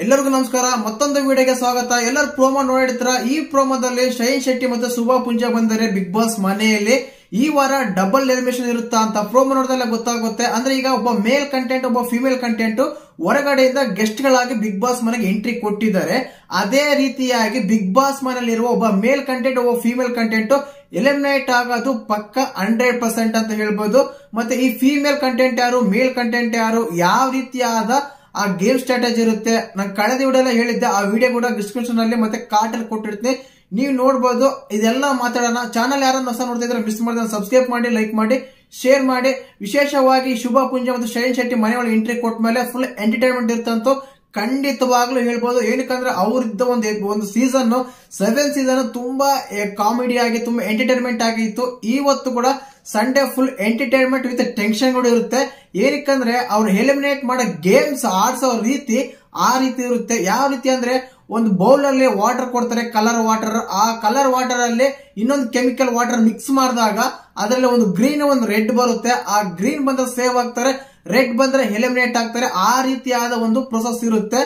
ಎಲ್ಲರಿಗೂ ನಮಸ್ಕಾರ. ಮತ್ತೊಂದು ವಿಡಿಯೋಗೆ ಸ್ವಾಗತ. ಎಲ್ಲರೂ ಪ್ರೋಮೋ ನೋಡಿರ್ತೀರ. ಈ ಪ್ರೋಮೋದಲ್ಲಿ ಶೈನ್ ಶೆಟ್ಟಿ ಮತ್ತು ಶುಭಾ ಪುಂಜಾ ಬಂದರೆ ಬಿಗ್ ಬಾಸ್ ಮನೆಯಲ್ಲಿ ಈ ವಾರ ಡಬಲ್ ಎಲಿಮಿನೇಷನ್ ಇರುತ್ತಾ ಅಂತ ಪ್ರೋಮೋ ನೋಡಿದ್ರೆ ಗೊತ್ತಾಗುತ್ತೆ. ಅಂದ್ರೆ ಈಗ ಒಬ್ಬ ಮೇಲ್ ಕಂಟೆಂಟ್ ಒಬ್ಬ ಫಿಮೇಲ್ ಕಂಟೆಂಟ್ ಹೊರಗಡೆಯಿಂದ ಗೆಸ್ಟ್ ಗಳಾಗಿ ಬಿಗ್ ಬಾಸ್ ಮನೆಗೆ ಎಂಟ್ರಿ ಕೊಟ್ಟಿದ್ದಾರೆ. ಅದೇ ರೀತಿಯಾಗಿ ಬಿಗ್ ಬಾಸ್ ಮನೆಯಲ್ಲಿರುವ ಒಬ್ಬ ಮೇಲ್ ಕಂಟೆಂಟ್ ಒಬ್ಬ ಫಿಮೇಲ್ ಕಂಟೆಂಟ್ ಎಲಿಮಿನೇಟ್ ಆಗೋದು ಪಕ್ಕ 100% ಅಂತ ಹೇಳ್ಬೋದು. ಮತ್ತೆ ಈ ಫಿಮೇಲ್ ಕಂಟೆಂಟ್ ಯಾರು, ಮೇಲ್ ಕಂಟೆಂಟ್ ಯಾರು, ಯಾವ ರೀತಿಯಾದ ಆ ಗೇಮ್ ಸ್ಟ್ರಾಟಜಿ ಇರುತ್ತೆ, ನಾನು ಕಳೆದ ವಿಡಿಯೋ ಹೇಳಿದ್ದೆ. ಆ ವಿಡಿಯೋ ಕೂಡ ಡಿಸ್ಕ್ರಿಪ್ಷನ್ ಅಲ್ಲಿ ಮತ್ತೆ ಕಾರ್ಡ್ ಅಲ್ಲಿ ಕೊಟ್ಟಿರ್ತೀನಿ, ನೀವು ನೋಡಬಹುದು. ಇದೆಲ್ಲ ಮಾತಾಡೋಣ. ಚಾನಲ್ ಯಾರನ್ನ ಹೊಸ ನೋಡ್ತಿದ್ರೆ ಮಿಸ್ ಮಾಡಿದ್ರೆ ಸಬ್ಸ್ಕ್ರೈಬ್ ಮಾಡಿ, ಲೈಕ್ ಮಾಡಿ, ಶೇರ್ ಮಾಡಿ. ವಿಶೇಷವಾಗಿ ಶುಭಾ ಪುಂಜಾ ಮತ್ತು ಶೈನ್ ಶೆಟ್ಟಿ ಮನೆಯೊಳಗೆ ಎಂಟ್ರಿ ಕೊಟ್ಟ ಮೇಲೆ ಫುಲ್ ಎಂಟರ್ಟೈನ್ಮೆಂಟ್ ಇರ್ತಂತೂ ಖಂಡಿತವಾಗ್ಲೂ ಹೇಳ್ಬೋದು. ಏನಕ್ಕಂದ್ರೆ ಅವ್ರಿದ್ದ ಒಂದು ಸೀಸನ್ 7 ಸೀಸನ್ ತುಂಬಾ ಕಾಮಿಡಿ ಆಗಿ ತುಂಬಾ ಎಂಟರ್ಟೈನ್ಮೆಂಟ್ ಆಗಿತ್ತು. ಇವತ್ತು ಕೂಡ Sunday full entertainment with tension ಕೂಡ ಇರುತ್ತೆ. ಏನಕ್ಕಂದ್ರೆ ಅವ್ರು ಎಲಿಮಿನೇಟ್ ಮಾಡೋ ಗೇಮ್ಸ್ ಆಡ್ಸೋ ರೀತಿ ಆ ರೀತಿ ಇರುತ್ತೆ. ಯಾವ ರೀತಿ ಅಂದ್ರೆ ಒಂದು ಬೌಲ್ ಅಲ್ಲಿ ವಾಟರ್ ಕೊಡ್ತಾರೆ, ಕಲರ್ ವಾಟರ್. ಆ ಕಲರ್ ವಾಟರ್ ಅಲ್ಲಿ ಇನ್ನೊಂದು ಕೆಮಿಕಲ್ ವಾಟರ್ ಮಿಕ್ಸ್ ಮಾಡಿದಾಗ ಅದರಲ್ಲಿ ಒಂದು ಗ್ರೀನ್ ಒಂದು ರೆಡ್ ಬರುತ್ತೆ. ಆ ಗ್ರೀನ್ ಬಂದ್ರೆ ಸೇವ್ ಆಗ್ತಾರೆ, ರೆಡ್ ಬಂದ್ರೆ ಎಲಿಮಿನೇಟ್ ಆಗ್ತಾರೆ. ಆ ರೀತಿಯಾದ ಒಂದು ಪ್ರೊಸೆಸ್ ಇರುತ್ತೆ.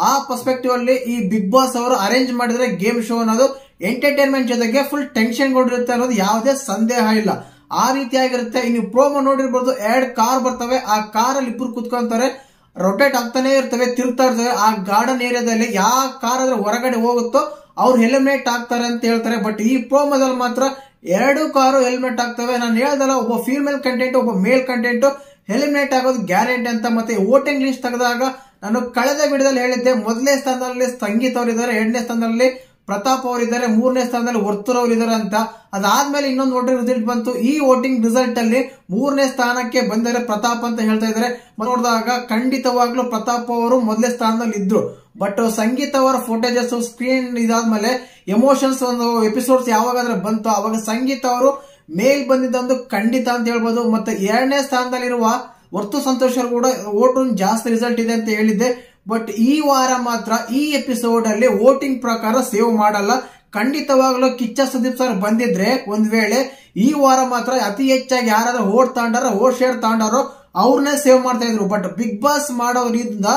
ಆ ಪರ್ಸ್ಪೆಕ್ಟಿವ್ ಅಲ್ಲಿ ಈ ಬಿಗ್ ಬಾಸ್ ಅವರು ಅರೇಂಜ್ ಮಾಡಿದ್ರೆ ಗೇಮ್ ಶೋ ಅನ್ನೋದು ಎಂಟರ್ಟೈನ್ಮೆಂಟ್ ಜೊತೆಗೆ ಫುಲ್ ಟೆನ್ಷನ್ ಕೊಡಿರುತ್ತೆ ಅನ್ನೋದು ಯಾವುದೇ ಸಂದೇಹ ಇಲ್ಲ. ಆ ರೀತಿಯಾಗಿರುತ್ತೆ. ಇನ್ನು ಪ್ರೋಮೋ ನೋಡಿರ್ಬೋದು, 2 ಕಾರ್ ಬರ್ತವೆ. ಆ ಕಾರ್ ಅಲ್ಲಿ ಇಬ್ರು ಕುತ್ಕೊಂತಾರೆ, ರೊಟೇಟ್ ಆಗ್ತಾನೆ ಇರ್ತವೆ, ತಿರುಗ್ತಾ ಇರ್ತವೆ. ಆ ಗಾರ್ಡನ್ ಏರಿಯಾದಲ್ಲಿ ಯಾವ ಕಾರ್ ಆದ್ರೆ ಹೊರಗಡೆ ಹೋಗುತ್ತೋ ಅವ್ರು ಎಲಿಮಿನೇಟ್ ಆಗ್ತಾರೆ ಅಂತ ಹೇಳ್ತಾರೆ. ಬಟ್ ಈ ಪ್ರೋಮೋದಲ್ಲಿ ಮಾತ್ರ 2 ಕಾರು ಎಲಿಮಿನೇಟ್ ಆಗ್ತವೆ. ನಾನು ಹೇಳ್ದಲ್ಲ, ಒಬ್ಬ ಫೀಮೇಲ್ ಕಂಟೆಂಟ್ ಒಬ್ಬ ಮೇಲ್ ಕಂಟೆಂಟ್ ಎಲಿಮಿನೇಟ್ ಆಗೋದು ಗ್ಯಾರಂಟಿ ಅಂತ. ಮತ್ತೆ ವೋಟಿಂಗ್ ಲಿಸ್ಟ್ ತೆಗೆದಾಗ ನಾನು ಕಳೆದ ವಿಡಿಯೋದಲ್ಲಿ ಹೇಳಿದ್ದೆ, ಮೊದಲನೇ ಸ್ಥಾನದಲ್ಲಿ ಸಂಗೀತ ಅವರಿದ್ದಾರೆ, 2ನೇ ಸ್ಥಾನದಲ್ಲಿ ಪ್ರತಾಪ್ ಅವರಿದ್ದಾರೆ, 3ನೇ ಸ್ಥಾನದಲ್ಲಿ ವರ್ತೂರ್ ಅವರಿದ್ದಾರೆ ಅಂತ. ಅದಾದ್ಮೇಲೆ ಇನ್ನೊಂದು ವೋಟಿಂಗ್ ರಿಸಲ್ಟ್ ಬಂತು. ಈ ವೋಟಿಂಗ್ ರಿಸಲ್ಟ್ ಅಲ್ಲಿ 3ನೇ ಸ್ಥಾನಕ್ಕೆ ಬಂದರೆ ಪ್ರತಾಪ್ ಅಂತ ಹೇಳ್ತಾ ಇದ್ದಾರೆ. ನೋಡಿದಾಗ ಖಂಡಿತವಾಗ್ಲೂ ಪ್ರತಾಪ್ ಅವರು ಮೊದಲನೇ ಸ್ಥಾನದಲ್ಲಿ ಇದ್ರು. ಬಟ್ ಸಂಗೀತ ಅವರ ಫೋಟೇಜಸ್ ಸ್ಕ್ರೀನ್ ಇದಾದ್ಮೇಲೆ ಎಮೋಷನ್ಸ್ ಒಂದು ಎಪಿಸೋಡ್ಸ್ ಯಾವಾಗಾದ್ರೆ ಬಂತು ಅವಾಗ ಸಂಗೀತ ಅವರು ಮೇಲ್ ಬಂದಿದ್ದಂದು ಖಂಡಿತ ಅಂತ ಹೇಳ್ಬೋದು. ಮತ್ತೆ 2ನೇ ಸ್ಥಾನದಲ್ಲಿರುವ ವರ್ತು ಸಂತೋಷ್ ಅವರು ಕೂಡ ವೋಟ್ ಜಾಸ್ತಿ ರಿಸಲ್ಟ್ ಇದೆ ಅಂತ ಹೇಳಿದ್ದೆ. ಬಟ್ ಈ ವಾರ ಮಾತ್ರ ಈ ಎಪಿಸೋಡ್ ಅಲ್ಲಿ ವೋಟಿಂಗ್ ಪ್ರಕಾರ ಸೇವ್ ಮಾಡಲ್ಲ. ಖಂಡಿತವಾಗ್ಲೂ ಕಿಚ್ಚ ಸುದೀಪ್ ಸರ್ ಬಂದಿದ್ರೆ ಒಂದ್ ವೇಳೆ ಈ ವಾರ ಮಾತ್ರ ಅತಿ ಹೆಚ್ಚಾಗಿ ಯಾರಾದ್ರೂ ವೋಟ್ ತಗೊಂಡಾರೋ, ವೋಟ್ ಶೇರ್ ತಗೊಂಡಾರೋ ಅವ್ರನ್ನೇ ಸೇವ್ ಮಾಡ್ತಾ ಇದ್ರು. ಬಟ್ ಬಿಗ್ ಬಾಸ್ ಮಾಡೋದ್ರಿಂದ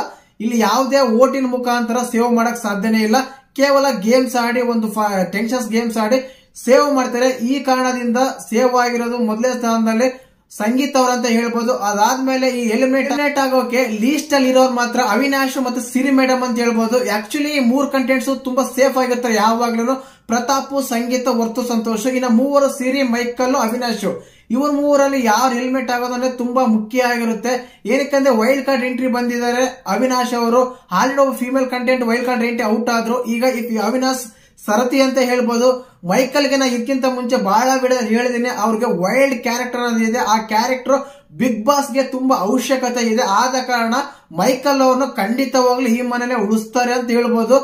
ಇಲ್ಲಿ ಯಾವುದೇ ವೋಟಿನ ಮುಖಾಂತರ ಸೇವ್ ಮಾಡಕ್ ಸಾಧ್ಯನೇ ಇಲ್ಲ. ಕೇವಲ ಗೇಮ್ಸ್ ಆಡಿ, ಒಂದು ಟೆನ್ಷನ್ಸ್ ಗೇಮ್ಸ್ ಆಡಿ ಸೇವ್ ಮಾಡ್ತಾರೆ. ಈ ಕಾರಣದಿಂದ ಸೇವ್ ಆಗಿರೋದು ಮೊದಲನೇ ಸ್ಥಾನದಲ್ಲಿ ಸಂಗೀತ ಅವರಂತ ಹೇಳ್ಬೋದು. ಅದಾದ್ಮೇಲೆ ಈ ಎಲಿಮಿನೇಟ್ ಆಗೋಕೆ ಲೀಸ್ಟ್ ಅಲ್ಲಿ ಇರೋರು ಮಾತ್ರ ಅವಿನಾಶ್ ಮತ್ತು ಸಿರಿ ಮೇಡಮ್ ಅಂತ ಹೇಳ್ಬೋದು. ಆಕ್ಚುಲಿ ಈ 3 ಕಂಟೆಂಟ್ಸ್ ತುಂಬಾ ಸೇಫ್ ಆಗಿರ್ತಾರೆ ಯಾವಾಗ್ಲೂ. ಪ್ರತಾಪ್, ಸಂಗೀತ, ವರ್ತು ಸಂತೋಷ್. ಇನ್ನು 3 ಸಿರಿ, ಮೈಕಲ್, ಅವಿನಾಶ್. ಇವ್ರ 3ರಲ್ಲಿ ಯಾರು ಹೆಲ್ಮೆಟ್ ಆಗೋದಂದ್ರೆ ತುಂಬಾ ಮುಖ್ಯ ಆಗಿರುತ್ತೆ. ಏನಕ್ಕಂದ್ರೆ ವೈಲ್ಡ್ ಕಾರ್ಡ್ ಎಂಟ್ರಿ ಬಂದಿದ್ದಾರೆ ಅವಿನಾಶ್ ಅವರು. ಆಲ್ರೆಡಿ ಒಬ್ಬ female content wild card entry out ಆದ್ರು. ಈಗ ಅವಿನಾಶ್ ಸರತಿ ಅಂತ ಹೇಳ್ಬೋದು. ಮೈಕಲ್ಗೆ ನಾ ಇದಕ್ಕಿಂತ ಮುಂಚೆ ಬಹಳ ವಿಡಿಯೋದಲ್ಲಿ ಹೇಳಿದೀನಿ, ಅವ್ರಿಗೆ ವೈಲ್ಡ್ ಕ್ಯಾರೆಕ್ಟರ್ ಅನ್ನೋದಿದೆ. ಆ ಕ್ಯಾರೆಕ್ಟರ್ ಬಿಗ್ ಬಾಸ್ಗೆ ತುಂಬಾ ಅವಶ್ಯಕತೆ ಇದೆ. ಆದ ಕಾರಣ ಮೈಕಲ್ ಅವ್ರನ್ನು ಖಂಡಿತವಾಗ್ಲೂ ಈ ಮನೇನೆ ಉಳಿಸ್ತಾರೆ ಅಂತ ಹೇಳ್ಬೋದು.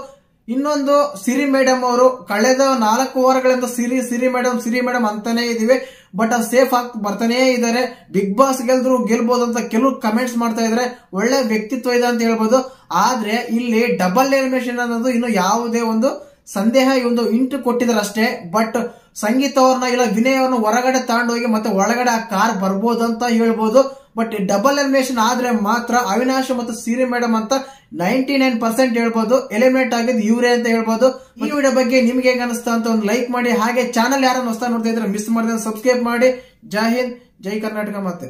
ಇನ್ನೊಂದು ಸಿರಿ ಮೇಡಮ್ ಅವರು ಕಳೆದ 4 ವಾರಗಳಿಂದ ಸಿರಿ ಮೇಡಮ್ ಅಂತಾನೆ ಇದೀವಿ. ಬಟ್ ಸೇಫ್ ಆಗಿ ಬರ್ತಾನೆ ಇದಾರೆ. ಬಿಗ್ ಬಾಸ್ ಗೆಲ್ಬಹುದು ಅಂತ ಕೆಲವು ಕಮೆಂಟ್ಸ್ ಮಾಡ್ತಾ ಇದಾರೆ. ಒಳ್ಳೆ ವ್ಯಕ್ತಿತ್ವ ಇದೆ ಅಂತ ಹೇಳ್ಬೋದು. ಆದ್ರೆ ಇಲ್ಲಿ ಡಬಲ್ ಎಲಿಮಿನೇಷನ್ ಅನ್ನೋದು ಇನ್ನು ಯಾವುದೇ ಒಂದು ಸಂದೇಹ ಒಂದು ಇಂಟು ಕೊಟ್ಟಿದ್ದಾರೆ ಅಷ್ಟೇ. ಬಟ್ ಸಂಗೀತ ಅವ್ರನ್ನ ಇಲ್ಲ ವಿನಯ್ ಅವ್ರನ್ನ ಹೊರಗಡೆ ತಗೊಂಡೋಗಿ ಮತ್ತೆ ಒಳಗಡೆ ಆ ಕಾರ್ ಬರ್ಬೋದು ಅಂತ ಹೇಳ್ಬೋದು. ಬಟ್ ಡಬಲ್ ಎಲಿಮಿನೇಷನ್ ಆದ್ರೆ ಮಾತ್ರ ಅವಿನಾಶ್ ಮತ್ತು ಸಿರಿ ಮೇಡಮ್ ಅಂತ 99% ಹೇಳ್ಬೋದು. ಎಲಿಮಿನೇಟ್ ಆಗಿದ್ದು ಇವ್ರೇ ಅಂತ ಹೇಳ್ಬೋದು. ಈ ವಿಡಿಯೋ ಬಗ್ಗೆ ನಿಮ್ಗೆ ಹೇಗೆ ಅನಿಸ್ತಾ ಅಂತ ಒಂದು ಲೈಕ್ ಮಾಡಿ. ಹಾಗೆ ಚಾನಲ್ ಯಾರನ್ನ ಹೊಸ ನೋಡ್ತಾ ಇದ್ರೆ ಮಿಸ್ ಮಾಡಿದ್ರೆ ಸಬ್ಸ್ಕ್ರೈಬ್ ಮಾಡಿ. ಜೈ ಹಿಂದ್, ಜೈ ಕರ್ನಾಟಕ. ಮತ್ತೆ